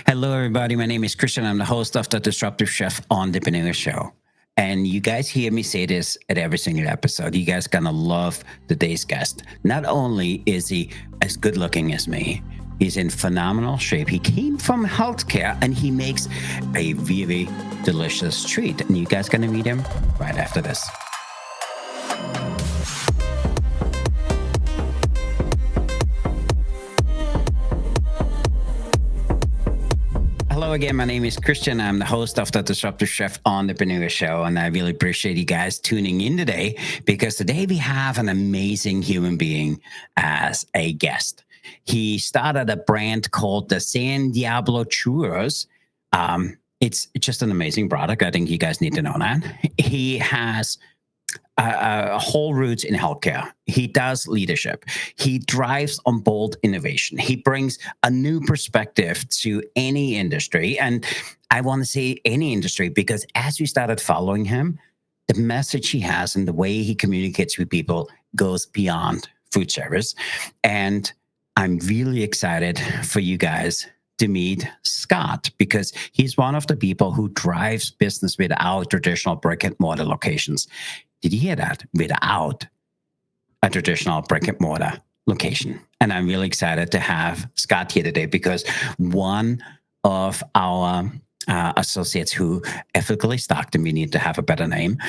Hello, everybody. My name is Christian. I'm the host of the Disruptive Chef Entrepreneur show. And you guys hear me say this at every single episode. You guys gonna love today's guest. Not only is he as good looking as me, he's in phenomenal shape. He came from healthcare and he makes a very delicious treat. And you guys gonna meet him right after this. Hello again, my name is Christian. I'm the host of the Disruptive Chef Entrepreneur show, and I really appreciate you guys tuning in today because today we have an amazing human being as a guest. He started a brand called the San Diablo Churros. It's just an amazing product. I think you guys need to know that. He has whole roots in healthcare. He does leadership. He drives on bold innovation. He brings a new perspective to any industry. And I want to say any industry because as we started following him, the message he has and the way he communicates with people goes beyond food service. And I'm really excited for you guys to meet Scott because he's one of the people who drives business without traditional brick-and-mortar locations. Did you hear that? Without a traditional brick-and-mortar location. And I'm really excited to have Scott here today because one of our associates who ethically stocked him, we need to have a better name.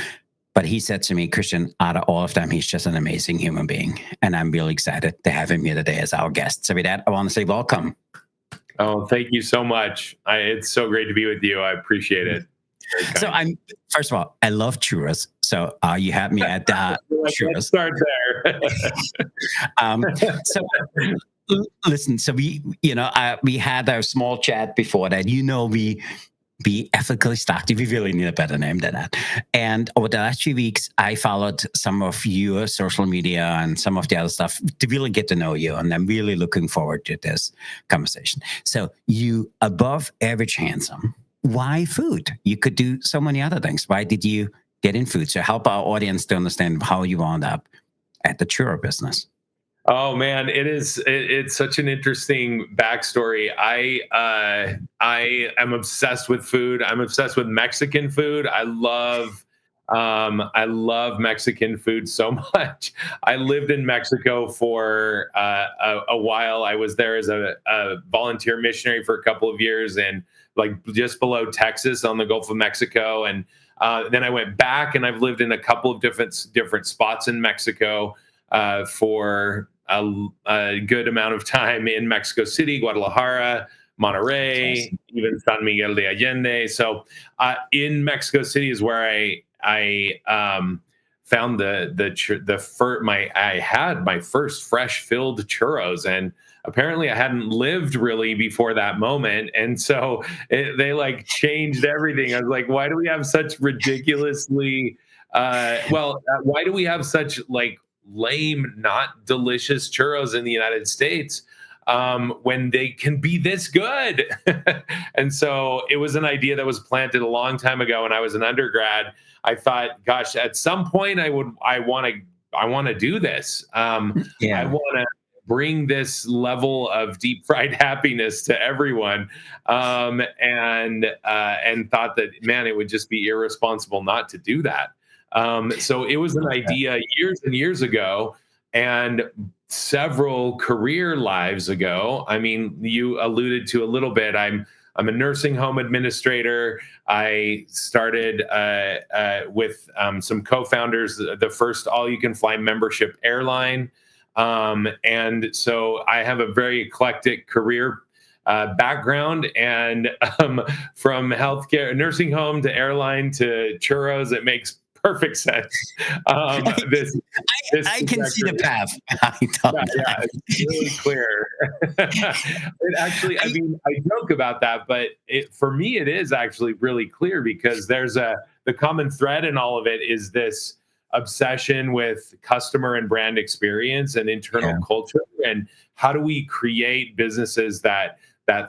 But he said to me, Christian, out of all of them, he's just an amazing human being. And I'm really excited to have him here today as our guest. So with that, I want to say welcome. Oh, thank you so much. It's so great to be with you. I appreciate it. So first of all, I love churros. So you had me at churros. Let's start there. So listen, so we had a small chat before that. We ethically stocked. We really need a better name than that. And over the last few weeks, I followed some of your social media and some of the other stuff to really get to know you. And I'm really looking forward to this conversation. So you above average handsome. Why food? You could do so many other things. Why did you get in food? So help our audience to understand how you wound up at the churro business. Oh man, it's such an interesting backstory. I am obsessed with food. I'm obsessed with Mexican food. I love Mexican food so much. I lived in Mexico for a while. I was there as a volunteer missionary for a couple of years, and like just below Texas on the Gulf of Mexico. And then I went back, and I've lived in a couple of different spots in Mexico for a good amount of time in Mexico City, Guadalajara, Monterrey, even San Miguel de Allende. So in Mexico City is where I found I had my first fresh filled churros, and apparently I hadn't lived really before that moment. And so they like changed everything. I was like, why do we have such ridiculously, why do we have such like lame, not delicious churros in the United States when they can be this good? And so it was an idea that was planted a long time ago when I was an undergrad. I thought, gosh, at some point I want to do this. I want to bring this level of deep fried happiness to everyone. And thought that, man, it would just be irresponsible not to do that. So it was an idea years and years ago, and several career lives ago. I mean, you alluded to a little bit. I'm a nursing home administrator. I started with some co-founders, the first all-you-can-fly membership airline. And so I have a very eclectic career background, and from healthcare, nursing home to airline to churros, it makes perfect sense. I can see the path. It's really clear. It actually, I mean, I joke about that, but for me, it is actually really clear because the common thread in all of it is this obsession with customer and brand experience and internal culture, and how do we create businesses that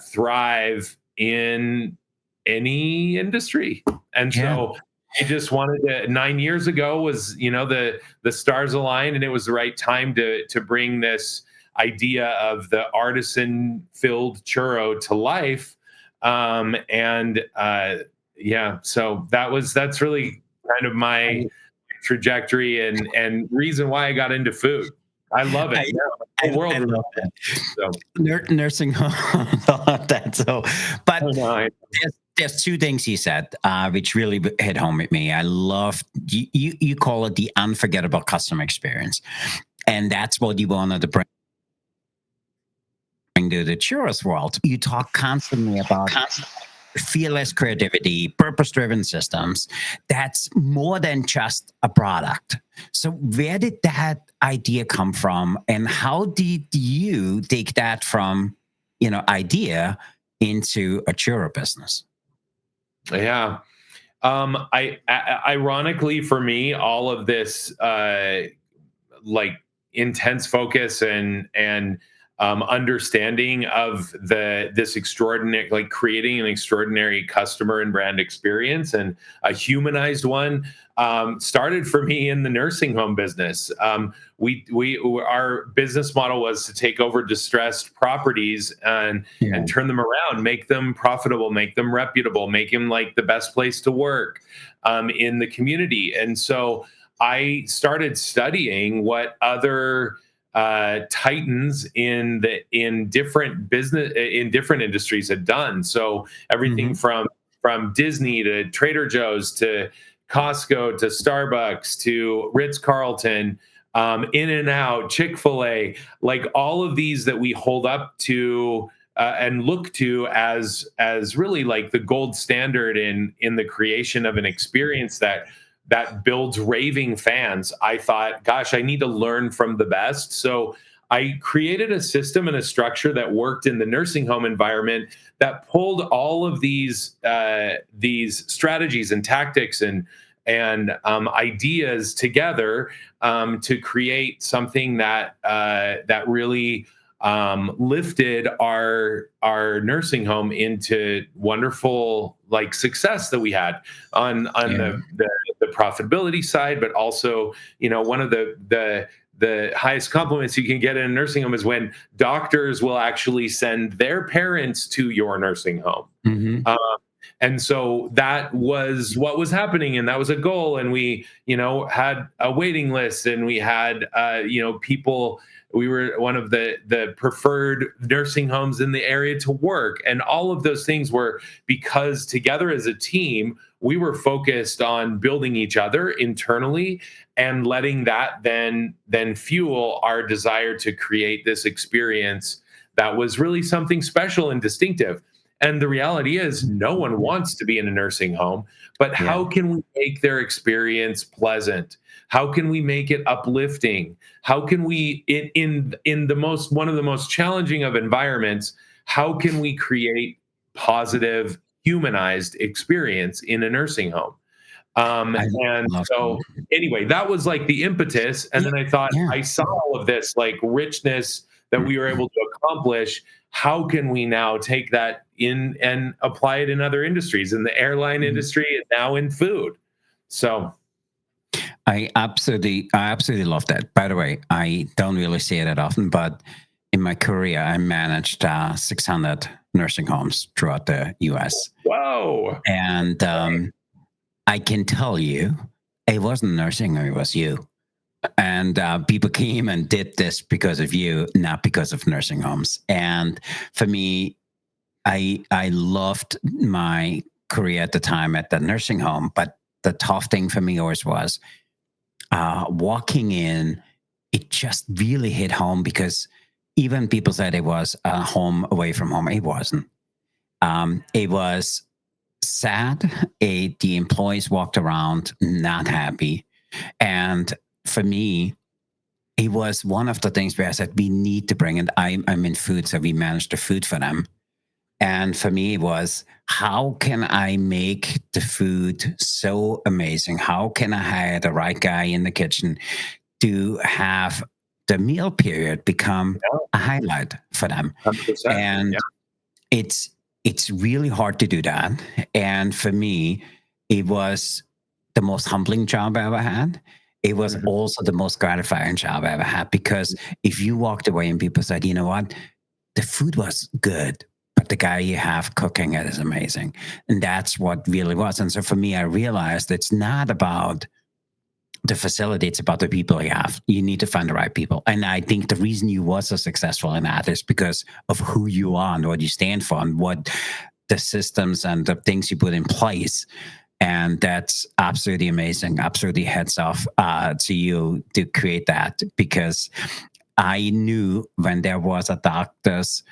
thrive in any industry. And so I just wanted to, 9 years ago was, the stars aligned, and it was the right time to bring this idea of the artisan filled churro to life. And yeah, so that's really kind of my trajectory and reason why I got into food. I love it. I, Yeah, the I world. love that. So Nursing home, I love that. So, I but know. there's two things you said which really hit home with me. I love you call it the unforgettable customer experience, and that's what you wanted to bring to the churros world. You talk constantly about fearless creativity, purpose-driven systems. That's more than just a product. So where did that idea come from, and how did you take that from idea into a churro business? Yeah. Ironically for me, all of this like intense focus and understanding of this extraordinary, like creating an extraordinary customer and brand experience and a humanized one, started for me in the nursing home business. Our business model was to take over distressed properties and turn them around, make them profitable, make them reputable, make them like the best place to work in the community. And so I started studying what other titans in different industries had done. So everything from Disney to Trader Joe's to Costco to Starbucks to Ritz-Carlton, In-N-Out, Chick-fil-A, like all of these that we hold up to and look to as really like the gold standard in the creation of an experience that builds raving fans. I thought, gosh, I need to learn from the best. So I created a system and a structure that worked in the nursing home environment that pulled all of these strategies and tactics and ideas together to create something that really lifted our nursing home into wonderful like success that we had on the profitability side, but also one of the highest compliments you can get in a nursing home is when doctors will actually send their parents to your nursing home. And so that was what was happening, and that was a goal. And we, had a waiting list, and we had, people. We were one of the preferred nursing homes in the area to work, and all of those things were because together as a team, we were focused on building each other internally and letting that then fuel our desire to create this experience that was really something special and distinctive. And the reality is, no one wants to be in a nursing home, but how can we make their experience pleasant? How can we make it uplifting? How can we, in one of the most challenging of environments, how can we create positive, humanized experience in a nursing home? And so, anyway, that was like the impetus. And then I thought, I saw all of this like richness that we were able to accomplish. How can we now take that in and apply it in other industries, in the airline industry and now in food? So I absolutely love that. By the way, I don't really say it that often, but in my career, I managed 600 nursing homes throughout the US. Whoa. And I can tell you, it wasn't nursing home, it was you. And people came and did this because of you, not because of nursing homes. And for me, I loved my career at the time at the nursing home, but the tough thing for me always was walking in. It just really hit home because even people said it was a home away from home. It wasn't. It was sad. The employees walked around not happy. And for me, it was one of the things where I said, we need to bring it. I'm in food, so we managed the food for them. And for me, it was, how can I make the food so amazing? How can I hire the right guy in the kitchen to have the meal period become a highlight for them? 100%. And it's really hard to do that. And for me, it was the most humbling job I ever had. It was also the most gratifying job I ever had, because if you walked away and people said, you know what, the food was good, but but the guy you have cooking it is amazing. And that's what really was. And so for me, I realized it's not about the facility, it's about the people you have. You need to find the right people. And I think the reason you were so successful in that is because of who you are and what you stand for and what the systems and the things you put in place. And that's absolutely amazing. Absolutely heads off to you to create that, because I knew when there was a doctor's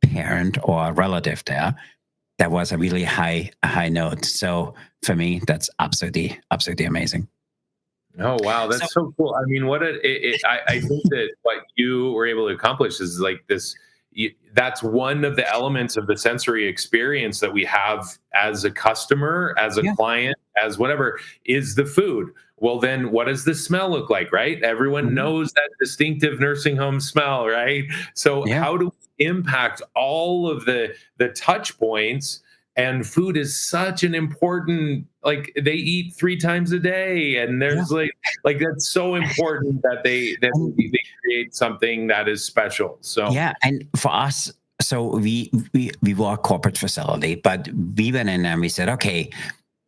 parent or relative there, that was a really high note. So for me, that's absolutely amazing. Oh wow, So that's so cool. I mean, I think that what you were able to accomplish is like this. That's one of the elements of the sensory experience that we have as a customer, as a yeah, client, as whatever, is the food. Well, then what does the smell look like, right? Everyone mhm, knows that distinctive nursing home smell, right? So yeah, how do we impact all of the touch points? And food is such an important, like they eat 3 times a day, and yeah. there's like that's so important that they create something that is special. So Yeah, and for us, so we were a corporate facility, but we went in and we said, okay,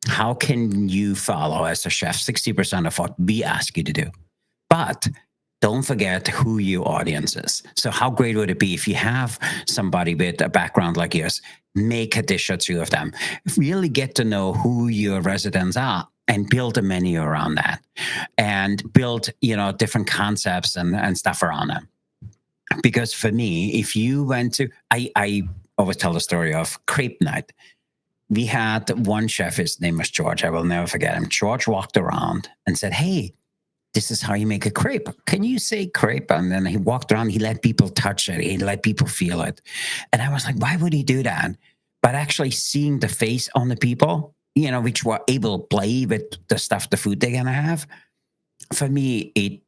how can you follow as a chef 60% of what we ask you to do? But don't forget who your audience is. So how great would it be if you have somebody with a background like yours, make a dish or two of them, really get to know who your residents are and build a menu around that and build, different concepts and stuff around them. Because for me, if you went to, I always tell the story of crepe night. We had one chef, his name was George. I will never forget him. George walked around and said, hey, this is how you make a crepe. Can you say crepe? And then he walked around, he let people touch it, he let people feel it. And I was like, why would he do that? But actually seeing the face on the people, which were able to play with the stuff, the food they're going to have, for me, it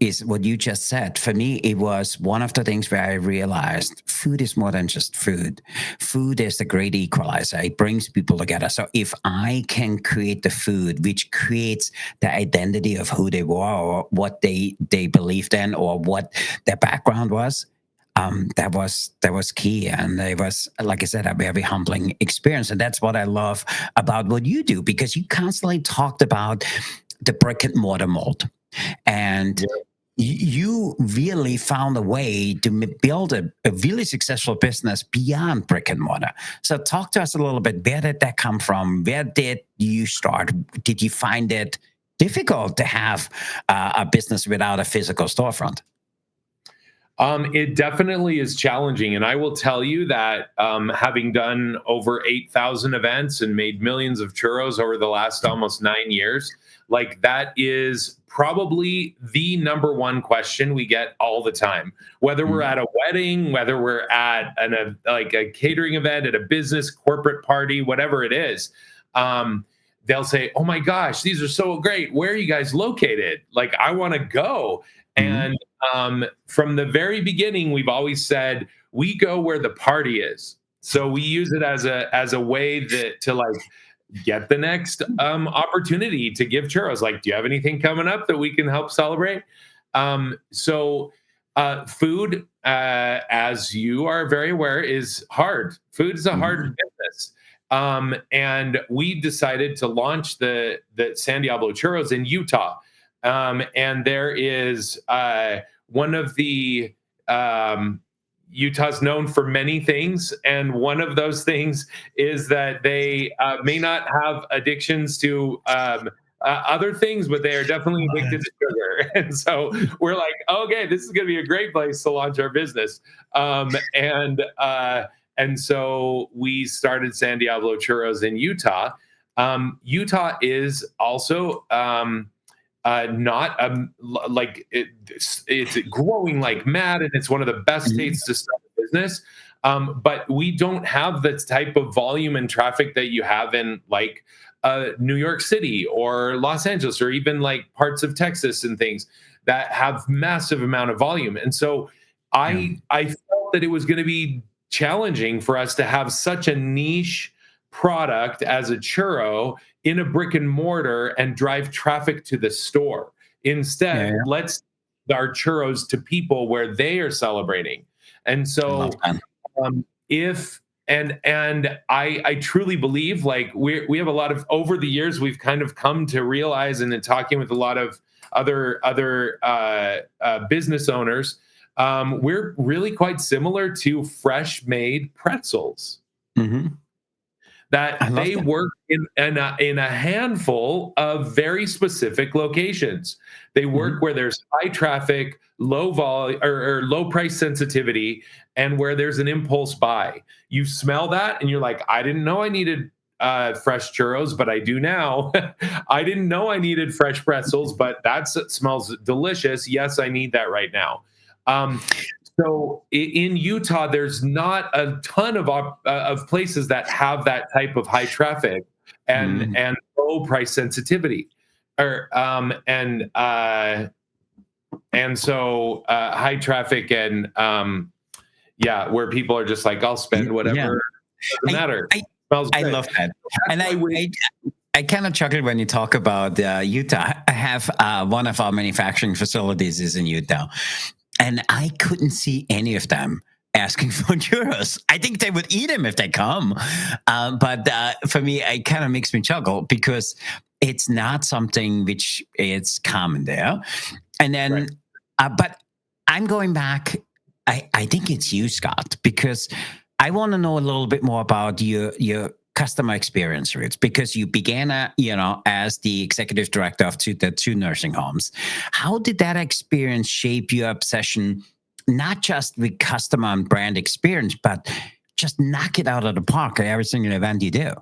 is what you just said. For me, it was one of the things where I realized food is more than just food. Food is the great equalizer. It brings people together. So if I can create the food, which creates the identity of who they were or what they believed in or what their background was, that was key. And it was, like I said, a very humbling experience. And that's what I love about what you do, because you constantly talked about the brick and mortar mold. And you really found a way to build a really successful business beyond brick and mortar. So talk to us a little bit. Where did that come from? Where did you start? Did you find it difficult to have a business without a physical storefront? It definitely is challenging. And I will tell you that having done over 8,000 events and made millions of churros over the last almost 9 years, like that is probably the number one question we get all the time. Whether we're Mhm. at a wedding, whether we're at like a catering event, at a business corporate party, whatever it is, they'll say, "Oh my gosh, these are so great. Where are you guys located? Like, I want to go." Mhm. And from the very beginning, we've always said we go where the party is. So we use it as a way that to like get the next opportunity to give churros. Like, do you have anything coming up that we can help celebrate? Food, as you are very aware, is hard. Food is a Mhm. hard business. And we decided to launch the San Diablo Churros in Utah. And there is one of the Utah's known for many things, and one of those things is that they may not have addictions to other things, but they are definitely addicted to sugar. And so we're like, okay, this is going to be a great place to launch our business. And so we started San Diablo Churros in Utah. Utah is also not like it's growing like mad, and it's one of the best Mhm. states to start a business. But we don't have the type of volume and traffic that you have in like New York City or Los Angeles or even like parts of Texas and things that have massive amount of volume. And so Yeah. I felt that it was going to be challenging for us to have such a niche product as a churro in a brick and mortar and drive traffic to the store. Yeah. Instead, Yeah. let's our churros to people where they are celebrating. And I love so that. if and I truly believe, like, we have a lot of, over the years, we've kind of come to realize, and in talking with a lot of other business owners, we're really quite similar to fresh made pretzels. Mm-hmm. I That love they that. work in a handful of very specific locations. They work Mm-hmm. where there's high traffic, low vol or low price sensitivity, and where there's an impulse buy. You smell that, and you're like, I didn't know I needed fresh churros, but I do now. I didn't know I needed fresh pretzels, but that smells delicious. Yes, I need that right now. Um, so in Utah, there's not a ton of places that have that type of high traffic and Mm-hmm. low price sensitivity, or and so high traffic and yeah, where people are just like, I'll spend Yeah. whatever, doesn't I, matter. I, Smells I good. love that. And That's why I kind of chuckle when you talk about Utah. I have one of our manufacturing facilities is in Utah, and I couldn't see any of them asking for churros. I think they would eat them if they come. But for me, it kind of makes me chuckle because it's not something which is common there. And then, Right. but I'm going back. I think it's you, Scott, because I want to know a little bit more about your customer experience roots, because you began as the executive director of the two nursing homes. How did that experience shape your obsession, not just with customer and brand experience, but just knock it out of the park at every single event you do?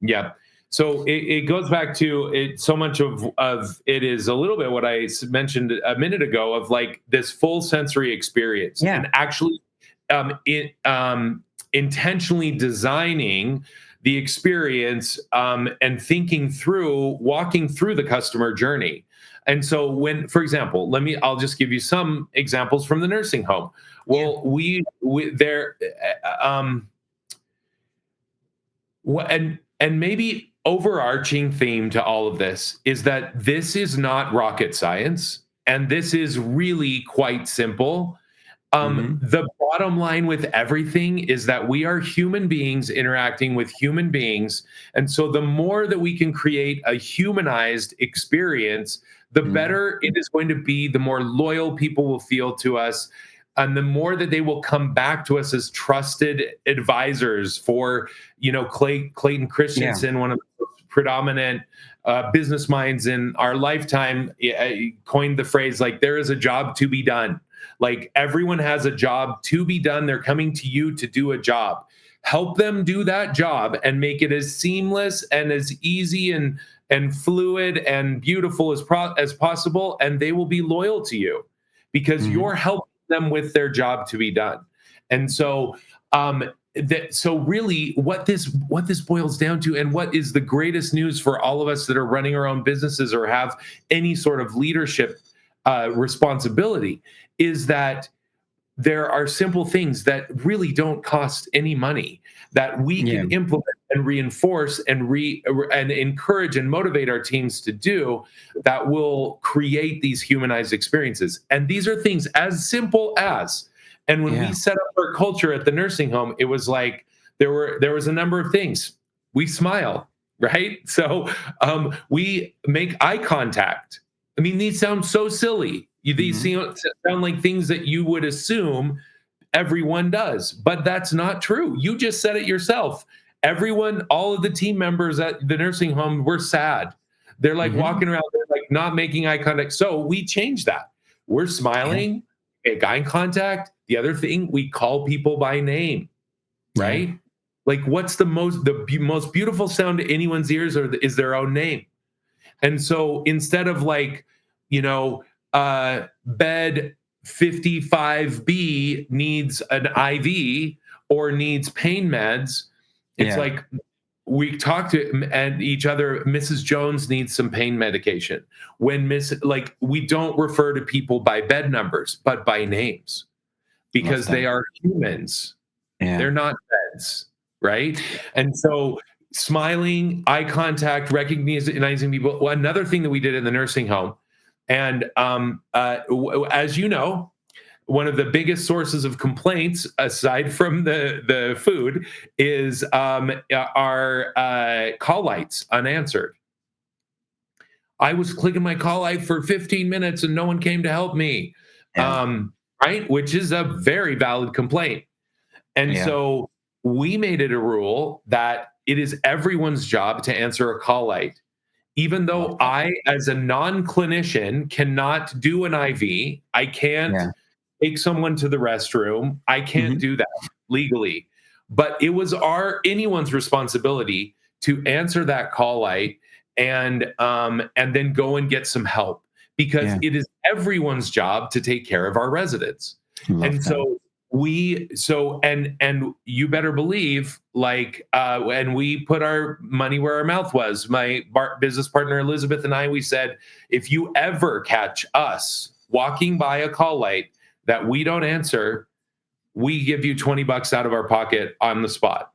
Yeah. So it goes back to it. So much of it is a little bit what I mentioned a minute ago, of like this full sensory experience, Yeah. and actually intentionally designing the experience, and thinking through, walking through the customer journey. And so when, for example, I'll just give you some examples from the nursing home. Well, we there, and maybe overarching theme to all of this is that this is not rocket science, and this is really quite simple. Mm-hmm. The bottom line with everything is that we are human beings interacting with human beings. And so the more that we can create a humanized experience, the Mm-hmm. better it is going to be, the more loyal people will feel to us, and the more that they will come back to us as trusted advisors for, Clayton Yeah. Christensen, one of the predominant business minds in our lifetime, coined the phrase, like, there is a job to be done. Like, everyone has a job to be done. They're coming to you to do a job. Help them do that job and make it as seamless and as easy and fluid and beautiful as possible, and they will be loyal to you because Mm-hmm. you're helping them with their job to be done. And so so really what this boils down to, and what is the greatest news for all of us that are running our own businesses or have any sort of leadership responsibility, is that there are simple things that really don't cost any money that we Yeah. can implement and reinforce and encourage and motivate our teams to do, that will create these humanized experiences. And these are things as simple as, and when we set up our culture at the nursing home, it was like there was a number of things. We smile, right? So we make eye contact. I mean, these sound so silly. These sound like things that you would assume everyone does, but that's not true. You just said it yourself. Everyone, all of the team members at the nursing home were sad. They're like walking around, they're like not making eye contact. So we changed that. We're smiling, make eye contact. The other thing, we call people by name, right? Like, what's the most beautiful sound to anyone's ears is their own name. And so instead of like, bed 55B needs an IV or needs pain meds, it's like we talk to and each other. Mrs. Jones needs some pain medication. We don't refer to people by bed numbers, but by names, because they are humans. They're not beds, right? And so smiling, eye contact, recognizing people. Well, another thing that we did in the nursing home, and as you know, one of the biggest sources of complaints, aside from the food, is our call lights unanswered. I was clicking my call light for 15 minutes and no one came to help me. Yeah. Right? Which is a very valid complaint. And Yeah. so we made it a rule that it is everyone's job to answer a call light. Even though I, as a non-clinician, cannot do an IV, I can't take someone to the restroom, I can't do that legally. But it was anyone's responsibility to answer that call light and then go and get some help, because it is everyone's job to take care of our residents. And so and you better believe, like, when we put our money where our mouth was, my business partner Elizabeth and I, we said, if you ever catch us walking by a call light that we don't answer, we give you $20 out of our pocket on the spot.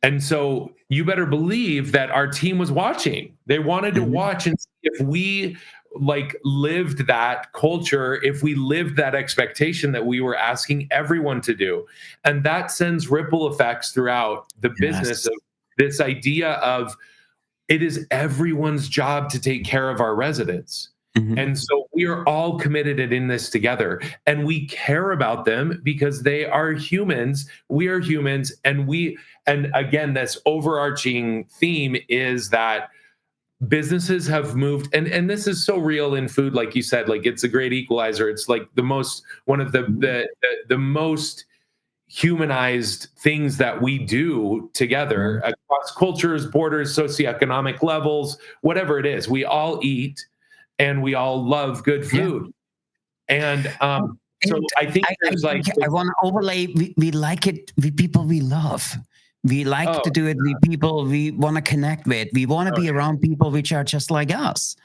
And so you better believe that our team was watching. They wanted to watch and see if we lived that culture, if we lived that expectation that we were asking everyone to do. And that sends ripple effects throughout the business of this idea of it is everyone's job to take care of our residents. And so we are all committed in this together, and we care about them because they are humans. We are humans. And again, this overarching theme is that businesses have moved, and this is so real in food, like you said, like it's a great equalizer. It's like one of the most humanized things that we do together across cultures, borders, socioeconomic levels, whatever it is. We all eat and we all love good food. And so I think I want to overlay, we like it with people we love. We like to do it with people we want to connect with. We want to be around people which are just like us.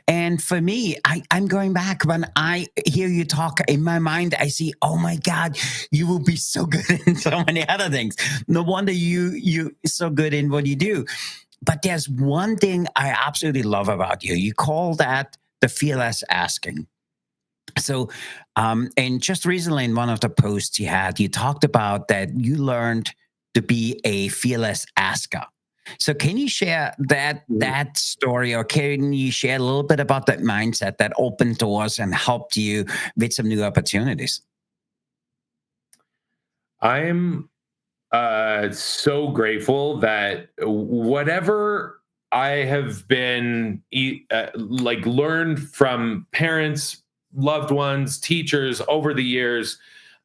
And for me, I'm going back. When I hear you talk, in my mind, I see, oh my God, you will be so good in so many other things. No wonder you're so good in what you do. But there's one thing I absolutely love about you. You call that the fearless asking. So, and just recently in one of the posts you had, you talked about that you learned to be a fearless asker. So can you share that story, or can you share a little bit about that mindset that opened doors and helped you with some new opportunities? I'm so grateful that whatever I have been learned from parents, loved ones, teachers over the years,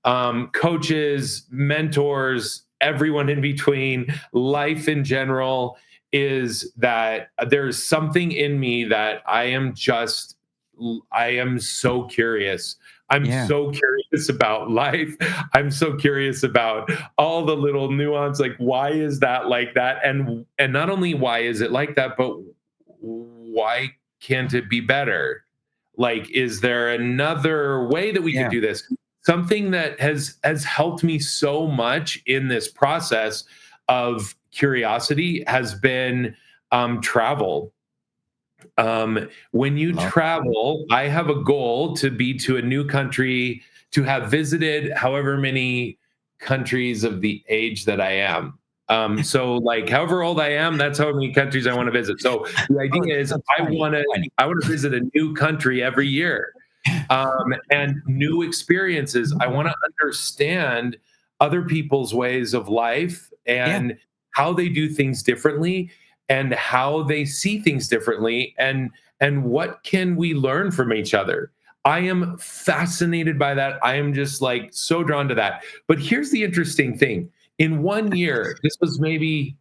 coaches, mentors, everyone in between, life in general, is that there's something in me that I am so curious. I'm so curious about life. I'm so curious about all the little nuance, like why is that like that? And not only why is it like that, but why can't it be better? Like, is there another way that we could do this? Something that has helped me so much in this process of curiosity has been travel. When you travel, I have a goal to be to a new country, to have visited however many countries of the age that I am. So like however old I am, that's how many countries I want to visit. So the idea is I want to visit a new country every year. And new experiences. I want to understand other people's ways of life and how they do things differently and how they see things differently, and what can we learn from each other. I am fascinated by that. I am just like so drawn to that. But here's the interesting thing. In 1 year, this was maybe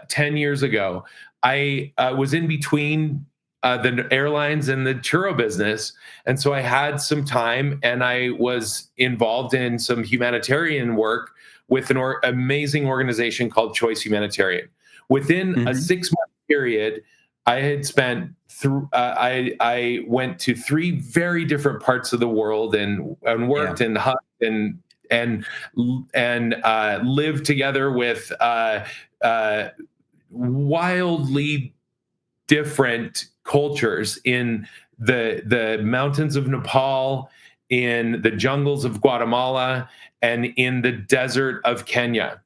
10 years ago, I was in between the airlines and the churro business. And so I had some time, and I was involved in some humanitarian work with an amazing organization called Choice Humanitarian. Within a 6-month period, I had spent I went to 3 very different parts of the world and worked and hugged and lived together with wildly different cultures in the mountains of Nepal, in the jungles of Guatemala, and in the desert of Kenya.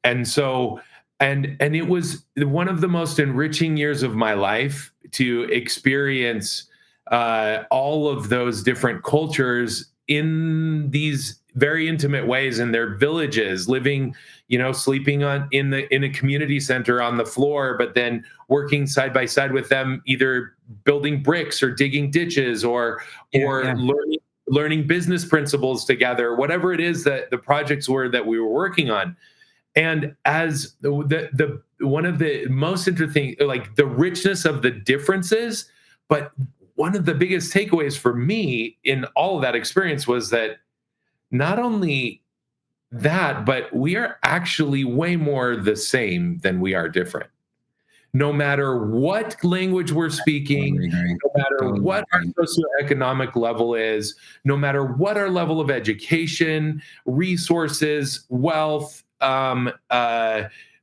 And so, and it was one of the most enriching years of my life to experience all of those different cultures in these very intimate ways in their villages, living, sleeping in a community center on the floor, but then working side by side with them, either building bricks or digging ditches or learning business principles together, whatever it is that the projects were that we were working on. And as the one of the most interesting, like the richness of the differences, but one of the biggest takeaways for me in all of that experience was that not only that, but we are actually way more the same than we are different. No matter what language we're speaking, no matter what our socioeconomic level is, no matter what our level of education, resources, wealth,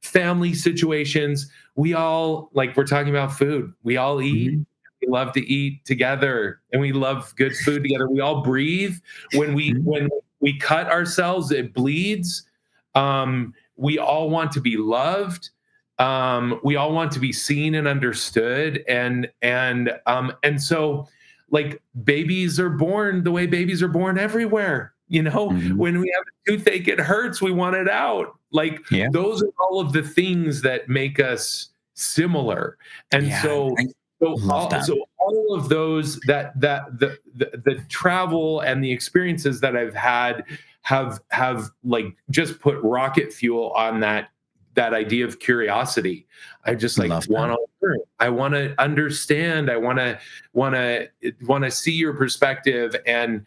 family situations, we all, like we're talking about food, we all eat. Mm-hmm. We love to eat together, and we love good food together. We all breathe. When we cut ourselves, it bleeds. We all want to be loved. We all want to be seen and understood. And so, like, babies are born the way babies are born everywhere. Mm-hmm. When we have a toothache, it hurts. We want it out. Like, those are all of the things that make us similar. And so all of those, that the travel and the experiences that I've had have like just put rocket fuel on that idea of curiosity. I just like want to learn. I want to understand. I want to see your perspective, and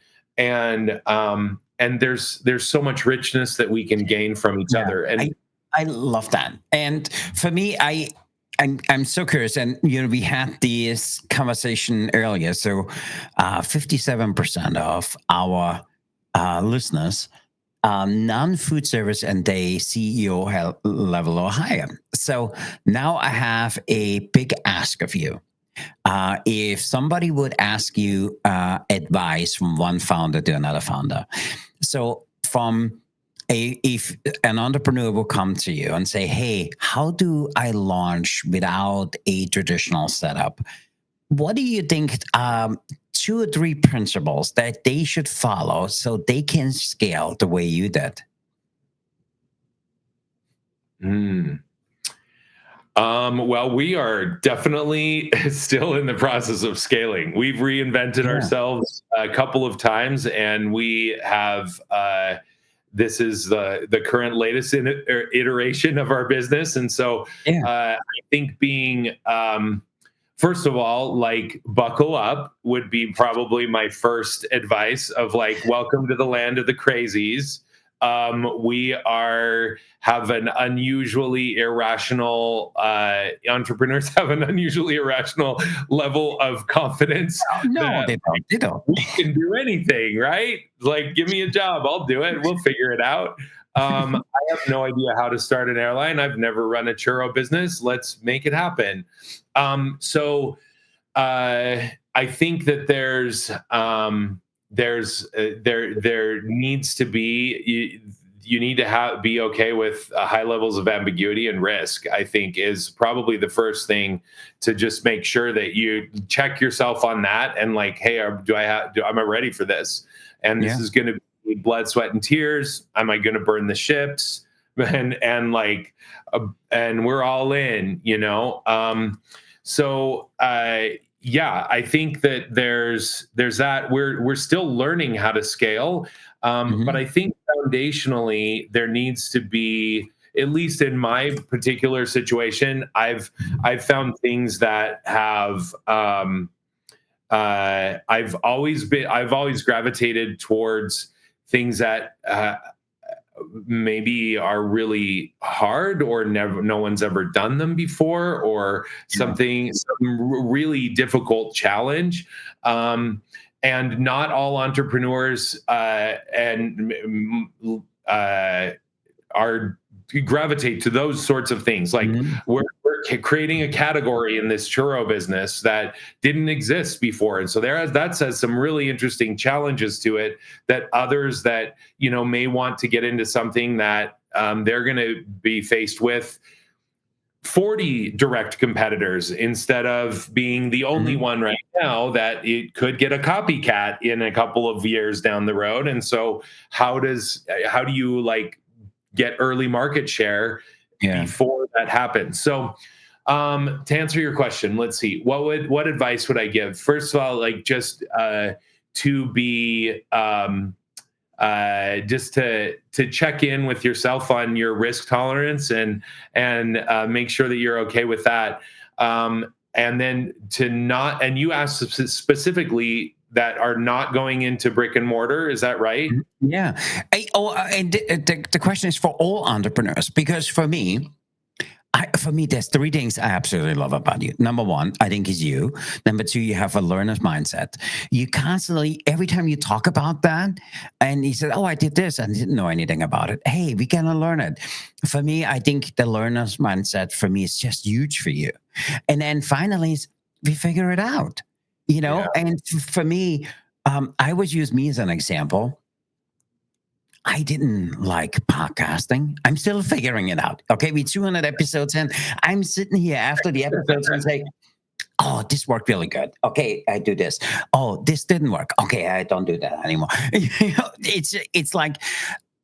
there's so much richness that we can gain from each other. And I love that. And for me, I'm so curious, and we had this conversation earlier. So, 57% of our listeners are non-food service, and they CEO level or higher. So now I have a big ask of you. If somebody would ask you advice from one founder to another founder, so if an entrepreneur will come to you and say, hey, how do I launch without a traditional setup? What do you think 2 or 3 principles that they should follow so they can scale the way you did? Well, we are definitely still in the process of scaling. We've reinvented ourselves a couple of times, and we have this is the current latest iteration of our business. And so I think being, first of all, like, buckle up would be probably my first advice of, like, welcome to the land of the crazies. We have an unusually irrational, entrepreneurs have an unusually irrational level of confidence. No, they don't. We can do anything, right? Like, give me a job, I'll do it. We'll figure it out. I have no idea how to start an airline. I've never run a churro business. Let's make it happen. So I think that there needs to be, you need to be okay with high levels of ambiguity and risk. I think is probably the first thing, to just make sure that you check yourself on that, and, like, hey, am I ready for this? And this is going to be blood, sweat, and tears. Am I going to burn the ships? And we're all in, So I think that there's that. We're still learning how to scale, but I think foundationally there needs to be, at least in my particular situation, I've found things that have I've always gravitated towards things that maybe are really hard, or no one's ever done them before, or some really difficult challenge. And not all entrepreneurs gravitate to those sorts of things. Like, we're creating a category in this churro business that didn't exist before. And so that says some really interesting challenges to it that others that, may want to get into something that they're going to be faced with 40 direct competitors instead of being the only one right now, that it could get a copycat in a couple of years down the road. And so how do you get early market share before that happens? So to answer your question, let's see, what advice would I give? First of all, just to be just to check in with yourself on your risk tolerance and make sure that you're okay with that. And then and you asked specifically that are not going into brick and mortar. Is that right? Yeah. And the question is for all entrepreneurs, because for me, there's three things I absolutely love about you. Number one, I think is you. Number two, you have a learner's mindset. You constantly, every time you talk about that, and he said, oh, I did this, and I didn't know anything about it. Hey, we can learn it. For me, I think the learner's mindset for me is just huge for you. And then finally, we figure it out, And for me, I always use me as an example. I didn't like podcasting. I'm still figuring it out. Okay, we're 200 episodes in. I'm sitting here after the episodes and say, oh, this worked really good. Okay, I do this. Oh, this didn't work. Okay, I don't do that anymore. It's like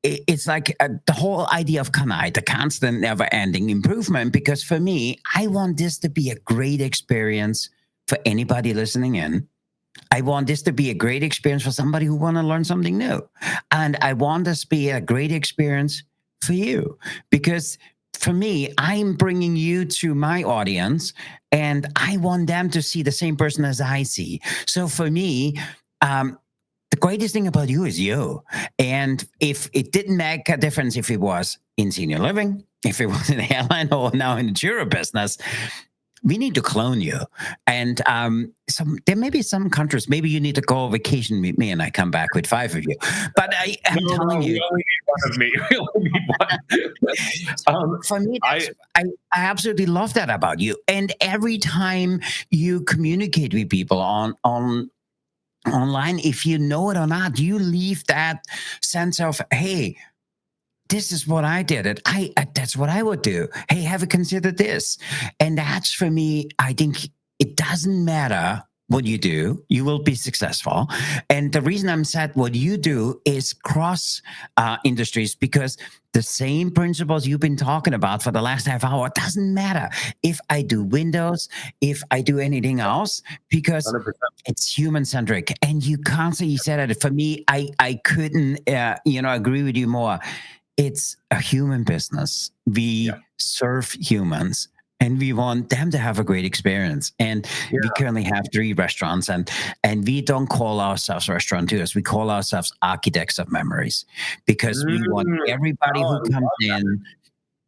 the whole idea of Kanai, the constant, never-ending improvement. Because for me, I want this to be a great experience for anybody listening in. I want this to be a great experience for somebody who want to learn something new. And I want this to be a great experience for you. Because for me, I'm bringing you to my audience, and I want them to see the same person as I see. So for me, the greatest thing about you is you. And if it didn't make a difference if it was in senior living, if it was in the airline, or now in the churro business, we need to clone you. And there may be some countries, maybe you need to go on vacation with me and I come back with 5 of you. But I'm telling you. We only need one of me. We only need one. For me, I absolutely love that about you. And every time you communicate with people online, if you know it or not, you leave that sense of, hey, this is what I did. That's what I would do. Hey, have you considered this? And that's, for me, I think it doesn't matter what you do, you will be successful. And the reason I'm saying what you do is cross industries, because the same principles you've been talking about for the last half hour doesn't matter if I do windows, if I do anything else, because 100%. It's human-centric. And you constantly said it. For me, I couldn't agree with you more. It's a human business. We serve humans, and we want them to have a great experience. And we currently have 3 restaurants, and we don't call ourselves restaurateurs. We call ourselves architects of memories, because we want everybody who comes in,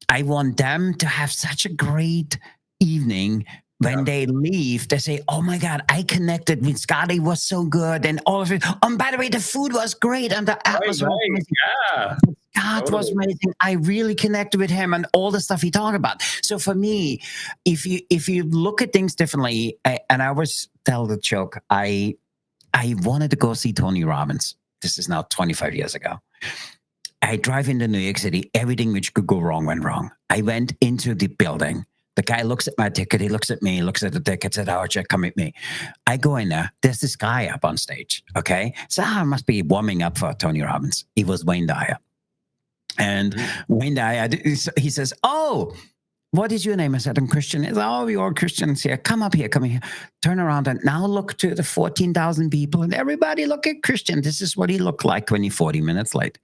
I want them to have such a great evening. When they leave, they say, oh my God, I connected with Scotty, was so good. And all of it. By the way, the food was great. And the atmosphere was amazing. God was amazing. I really connected with him and all the stuff he talked about. So for me, if you look at things differently, and I always tell the joke, I wanted to go see Tony Robbins. This is now 25 years ago. I drive into New York City. Everything which could go wrong went wrong. I went into the building. The guy looks at my ticket. He looks at me, looks at the ticket, said, "Oh, Jack, come with me." I go in there. There's this guy up on stage. Okay. So I must be warming up for Tony Robbins. He was Wayne Dyer. And Wayne Dyer, he says, "Oh, what is your name?" I said, "I'm Christian." He said, "Oh, we are Christians here. Come up here, come here." Turn around and now look to the 14,000 people, and everybody look at Christian. This is what he looked like when he's 40 minutes late.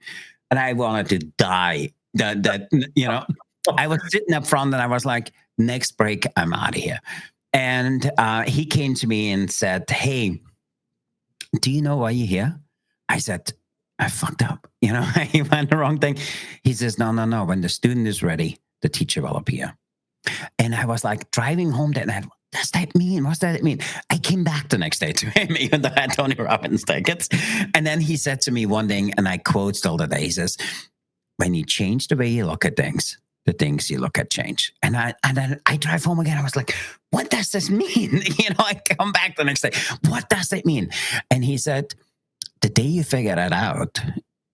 And I wanted to die. I was sitting up front and I was like, next break, I'm out of here. And he came to me and said, "Hey, do you know why you're here?" I said, "I fucked up. I went the wrong thing." He says, No. When the student is ready, the teacher will appear." And I was like driving home that night. What does that mean? What does that mean? I came back the next day to him, even though I had Tony Robbins tickets. And then he said to me one thing, and I quote still today. He says, "When you change the way you look at things, the things you look at change. And then I drive home again. I was like, what does this mean? I come back the next day. What does it mean? And he said, the day you figure that out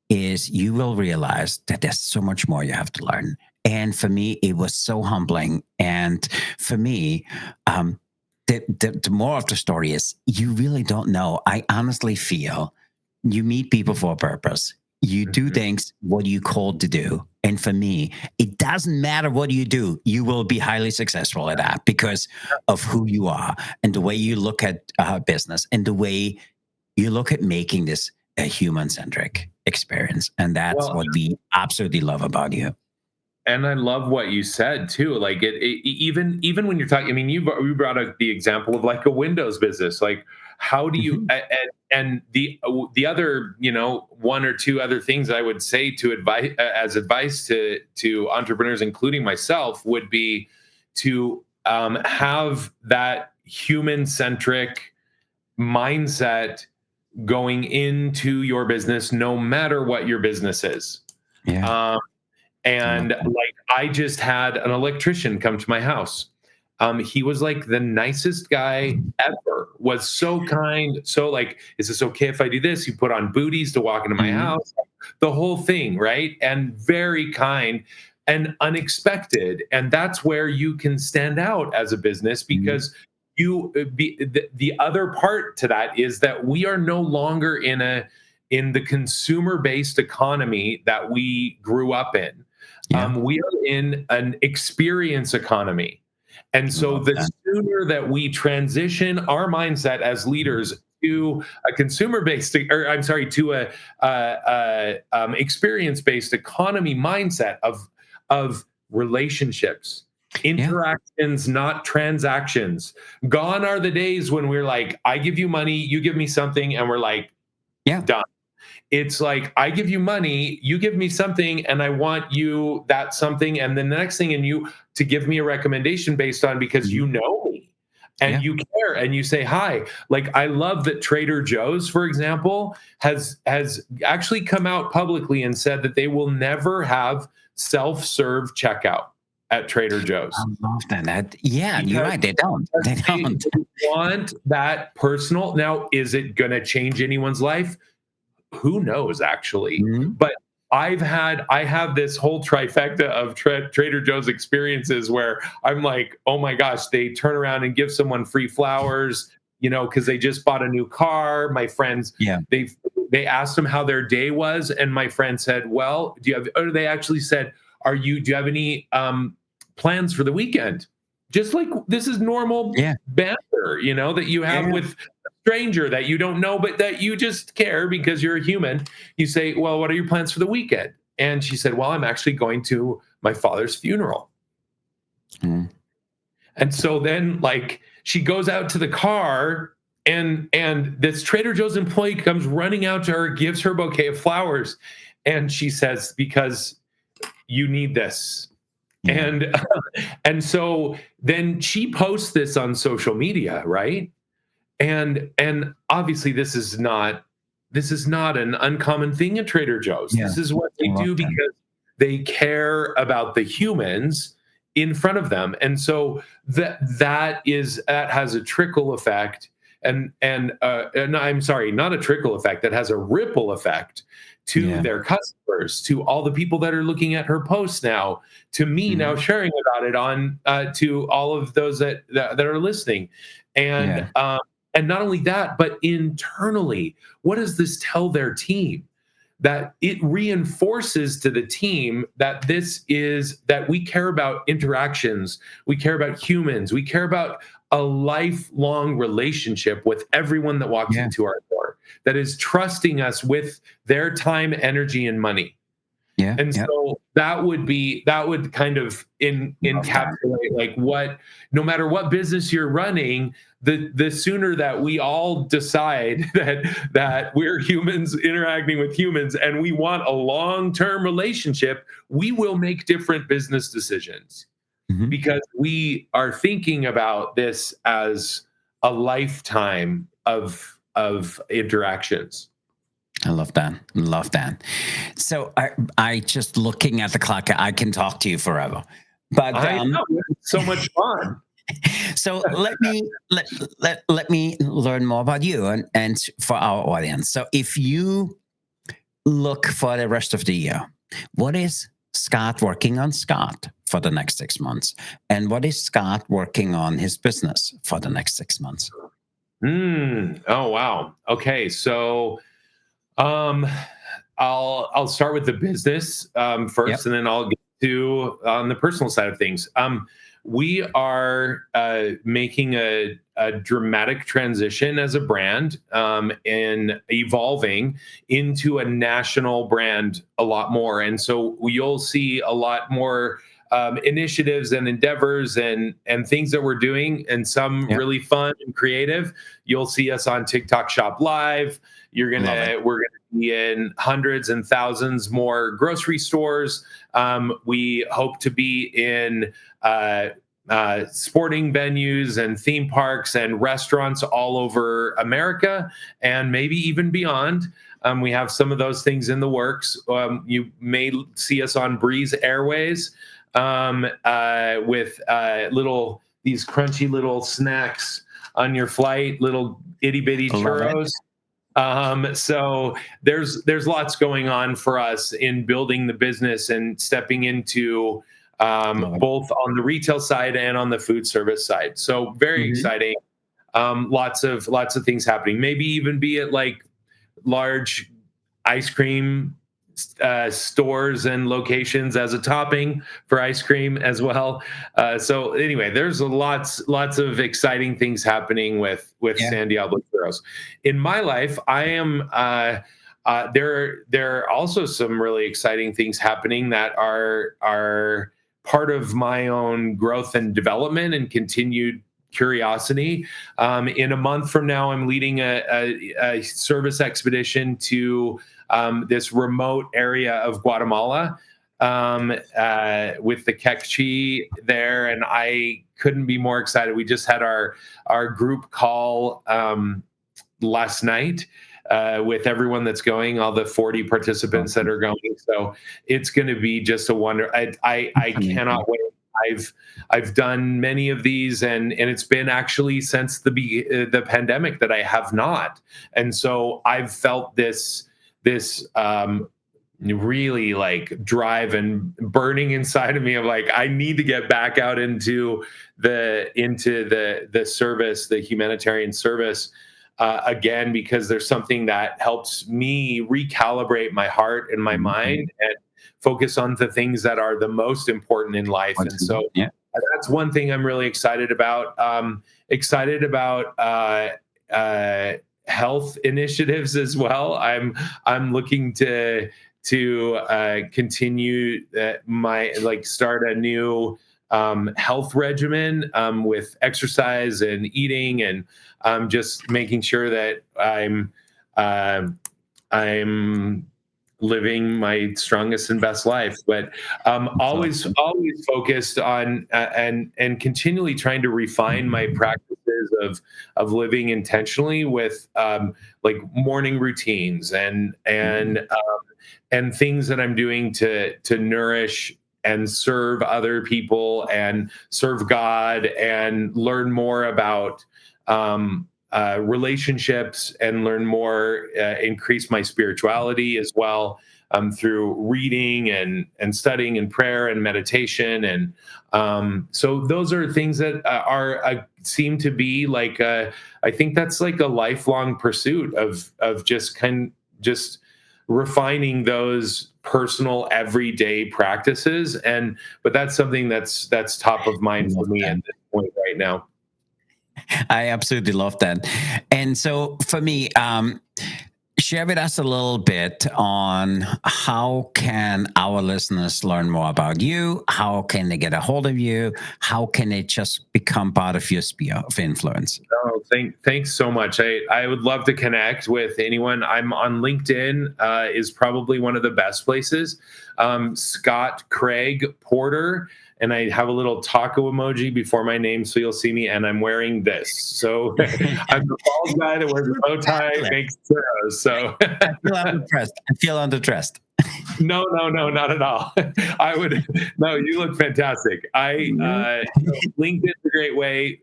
is you will realize that there's so much more you have to learn. And for me, it was so humbling. And for me, the more of the story is you really don't know. I honestly feel you meet people for a purpose. You do things what you called to do. And for me, it doesn't matter what you do. You will be highly successful at that because of who you are and the way you look at business and the way you look at making this a human-centric experience. And that's what we absolutely love about you. And I love what you said too. Like even when you're talking, I mean, you brought up the example of like a Windows business. Like, how do you and the other, one or two other things I would say to advice to entrepreneurs, including myself, would be to have that human-centric mindset going into your business, no matter what your business is. Yeah. And like, I just had an electrician come to my house. He was like the nicest guy ever, was so kind. So like, is this okay if I do this? You put on booties to walk into my house, the whole thing. Right. And very kind and unexpected. And that's where you can stand out as a business because the other part to that is that we are no longer in the consumer-based economy that we grew up in. We are in an experience economy. And so the sooner that we transition our mindset as leaders to a consumer-based, or I'm sorry, to a experience-based economy mindset of relationships, interactions, not transactions. Gone are the days when we're like, I give you money, you give me something, and we're like, done. It's like, I give you money, you give me something, and I want you that something, and then the next thing, and you to give me a recommendation based on because you know me and you care and you say hi. Like, I love that Trader Joe's, for example, has actually come out publicly and said that they will never have self-serve checkout at Trader Joe's. I love that. You're right. They don't. They want that personal. Now, is it going to change anyone's life? Who knows, actually? But I have this whole trifecta of Trader Joe's experiences where I'm like, oh my gosh, they turn around and give someone free flowers, because they just bought a new car. My friends, they asked them how their day was, and my friend said, well, they actually said, do you have any plans for the weekend? Just like, this is normal banter, that you have with stranger that you don't know, but that you just care because you're a human. You say, well, what are your plans for the weekend? And she said, well, I'm actually going to my father's funeral. And so then, like, she goes out to the car and this Trader Joe's employee comes running out to her, gives her a bouquet of flowers. And she says, because you need this. And so then she posts this on social media, right? And obviously this is not an uncommon thing at Trader Joe's. This is what they do because they care about the humans in front of them. And so that has a trickle effect and I'm sorry, not a trickle effect, that has a ripple effect to their customers, to all the people that are looking at her posts now, to me now sharing about it on to all of those that are listening. And not only that, but internally, what does this tell their team? That it reinforces to the team that that we care about interactions, we care about humans, we care about a lifelong relationship with everyone that walks into our door, that is trusting us with their time, energy, and money. So that would kind of encapsulate like no matter what business you're running, the sooner that we all decide that we're humans interacting with humans and we want a long-term relationship, we will make different business decisions because we are thinking about this as a lifetime of interactions. I love that. Love that. So I just looking at the clock, I can talk to you forever. But I know, it's so much fun. so let me learn more about you and for our audience. So if you look for the rest of the year, what is Scott working on, Scott, for the next 6 months? And what is Scott working on his business for the next 6 months? Oh wow. Okay, so um, I'll start with the business first, Yep. and then I'll get to on the personal side of things. We are making a dramatic transition as a brand and evolving into a national brand a lot more, and so you'll see a lot more initiatives and endeavors and things that we're doing, and some Yep. really fun and creative. You'll see us on TikTok Shop Live. Love it. We're gonna be in hundreds and thousands more grocery stores. We hope to be in sporting venues and theme parks and restaurants all over America and maybe even beyond. We have some of those things in the works. You may see us on Breeze Airways with these crunchy little snacks on your flight, little itty bitty churros. So there's lots going on for us in building the business and stepping into both on the retail side and on the food service side. So very exciting. Lots of things happening. Maybe even be at like large ice cream stores and locations as a topping for ice cream as well. So anyway, there's lots of exciting things happening with San Diablo Churros. In my life, I am there are also some really exciting things happening that are part of my own growth and development and continued curiosity. In a month from now, I'm leading a service expedition to this remote area of Guatemala with the Kekchi there, and I couldn't be more excited. We just had our group call last night with everyone that's going, all the 40 participants that are going. So it's going to be just a wonder. I cannot wait. I've done many of these, and it's been actually since the pandemic that I have not, and so I've felt this really like drive and burning inside of me of like I need to get back out into the service, the humanitarian service again, because there's something that helps me recalibrate my heart and my mind and focus on the things that are the most important in life. And so that's one thing I'm really excited about. Health initiatives as well. I'm looking to continue start a new health regimen with exercise and eating, and just making sure that I'm living my strongest and best life, but always focused on and continually trying to refine my practices of living intentionally with like morning routines and things that I'm doing to nourish and serve other people and serve God and learn more about relationships and learn more, increase my spirituality as well through reading and studying and prayer and meditation. And so those are things that seem to be like, I think that's like a lifelong pursuit of just refining those personal everyday practices. But that's something that's top of mind for me at this point right now. I absolutely love that. And so for me, share with us a little bit on how can our listeners learn more about you? How can they get a hold of you? How can they just become part of your sphere of influence? Oh, thanks so much. I would love to connect with anyone. I'm on LinkedIn, is probably one of the best places. Scott Craig Porter. And I have a little taco emoji before my name, so you'll see me. And I'm wearing this. So I'm the bald guy that wears a bow tie, makes churros. So I feel underdressed. No, not at all. No, you look fantastic. LinkedIn's a great way.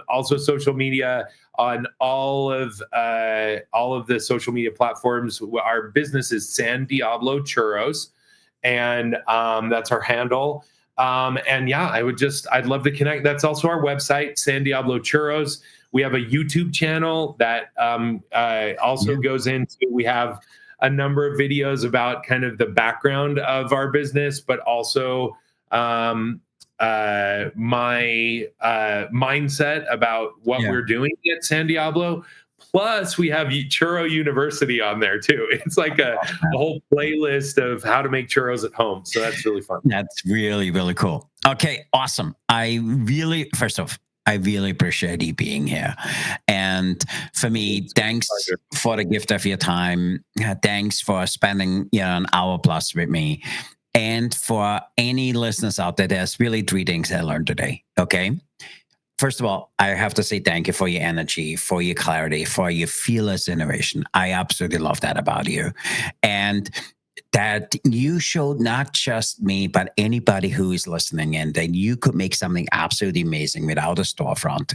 Also social media on all of the social media platforms. Our business is San Diablo Churros, and that's our handle. I'd love to connect. That's also our website, San Diablo Churros. We have a YouTube channel that goes into, we have a number of videos about kind of the background of our business, but also my mindset about what we're doing at San Diablo. Plus, we have Churro University on there too. It's like a whole playlist of how to make churros at home. So that's really fun. That's really, really cool. Okay, awesome. First off, I really appreciate you being here. And for me, thanks for the gift of your time. Thanks for spending an hour plus with me. And for any listeners out there, there's really 3 things I learned today. Okay. First of all, I have to say thank you for your energy, for your clarity, for your fearless innovation. I absolutely love that about you. And that you showed not just me, but anybody who is listening in, that you could make something absolutely amazing without a storefront,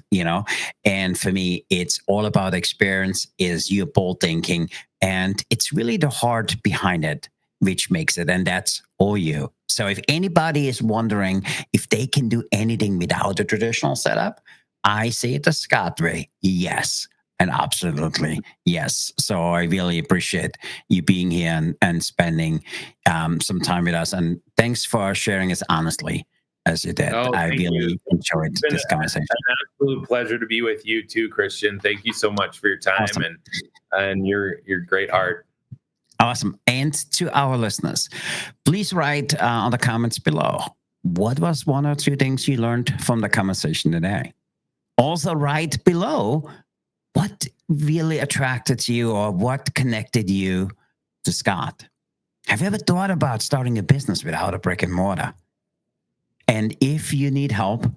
And for me, it's all about experience, is your bold thinking, and it's really the heart behind it which makes it, and that's all you. So if anybody is wondering if they can do anything without a traditional setup, I say it the Scott way, yes. And absolutely, yes. So I really appreciate you being here and spending some time with us. And thanks for sharing as honestly as you did. I really enjoyed this conversation. An absolute pleasure to be with you too, Christian. Thank you so much for your time. Awesome. and your great heart. Awesome. And to our listeners, please write on the comments below, what was 1 or 2 things you learned from the conversation today? Also write below, what really attracted you or what connected you to Scott? Have you ever thought about starting a business without a brick and mortar? And if you need help,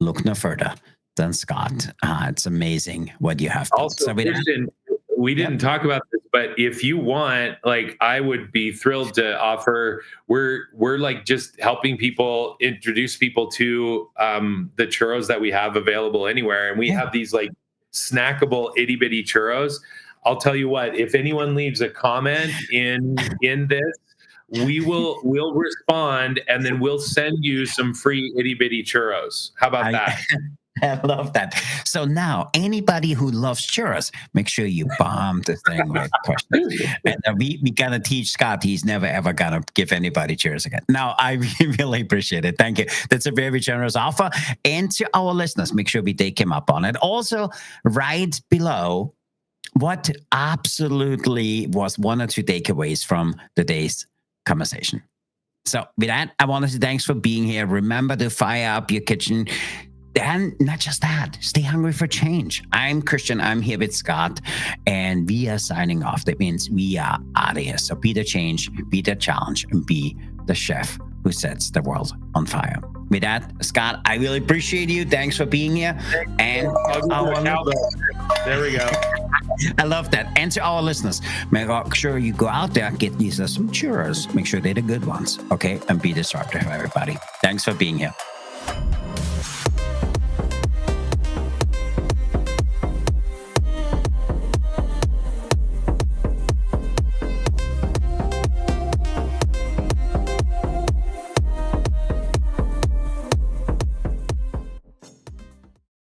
look no further than Scott. It's amazing what you have done. Also, Christian, we didn't talk about this, but if you want, I would be thrilled to offer, we're just helping people, introduce people to the churros that we have available anywhere. And we have these snackable itty bitty churros. I'll tell you what, if anyone leaves a comment in this, we'll respond, and then we'll send you some free itty bitty churros. How about that? I love that. So now, anybody who loves churros, make sure you bomb this thing with questions. And we gotta teach Scott. He's never ever gonna give anybody churros again. Now, I really appreciate it. Thank you. That's a very generous offer. And to our listeners, make sure we take him up on it. Also, right below, what absolutely was 1 or 2 takeaways from today's conversation. So with that, I want to say thanks for being here. Remember to fire up your kitchen. And not just that, stay hungry for change. I'm Christian. I'm here with Scott, and we are signing off. That means we are out of here. So be the change, be the challenge, and be the chef who sets the world on fire. With that, Scott, I really appreciate you. Thanks for being here. And there we go. I love that. And to our listeners, make sure you go out there and get yourself some churros. Make sure they're the good ones, okay? And be disruptive, everybody. Thanks for being here.